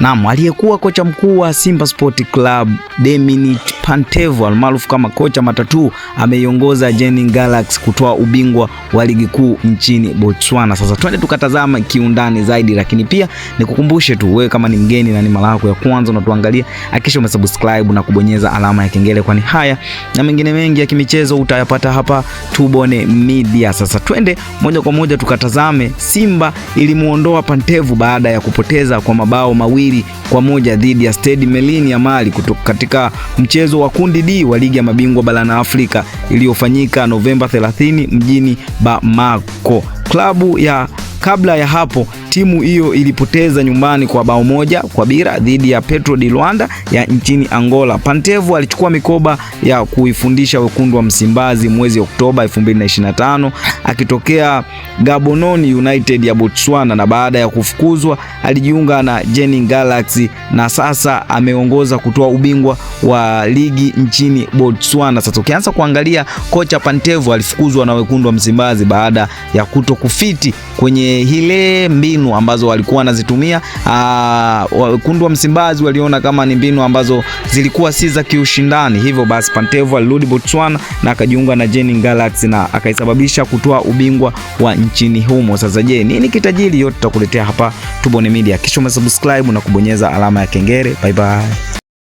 Naam, aliyekuwa kocha mkuu wa Simba Sport Club Deminik Pantev almaarufu kama kocha matatu ameiongoza Jeni Galaxy kutoa ubingwa wa ligi kuu nchini Botswana. Sasa twende tukatazama kiundani zaidi, lakini pia nikukumbushe tu wewe kama ni mgeni na ni mara yako ya kwanza unatuangalia, hakikisha umesubscribe na kubonyeza alama ya kengele, kwani haya na mengine mengi ya kimichezo utayapata hapa Tubone Media. Sasa twende moja kwa moja tukatazame. Simba ilimuondoa Pantev baada ya kupoteza kwa mabao 2-1 dhidi ya Stade Malien ya Mali katika mchezo wa kundi D wa ligi ya mabingwa barani Afrika iliyofanyika Novemba 30 mjini Bamako. Kabla ya hapo timu hiyo ilipoteza nyumbani kwa bao 1-0 dhidi ya Petro di Luanda ya nchini Angola. Pantev alichukua mikoba ya kuifundisha wekundu wa Msimbazi mwezi Oktoba 2025 akitokea Gaborone United ya Botswana, na baada ya kufukuzwa alijiunga na Jeni Galaxy na sasa ameongoza kutoa ubingwa wa ligi nchini Botswana. Sasa ukianza kuangalia, kocha Pantev alifukuzwa na wekundu wa Msimbazi baada ya kutokufiti kwenye hile mbinu ambazo walikuwa wanazitumia. Wekundu wa Msimbazi waliona kama ni mbinu ambazo zilikuwa si za kiushindani, hivyo basi Pantev alirudi Botswana na akajiunga na Jeni Galaxy na akaisababisha kutoa ubingwa wa nchini humo. Sasa je, nini kitajiri? Yote tutakuletea hapa Tubone Media. Kisha umesubscribe na kubonyeza alama ya kengele. Bye bye.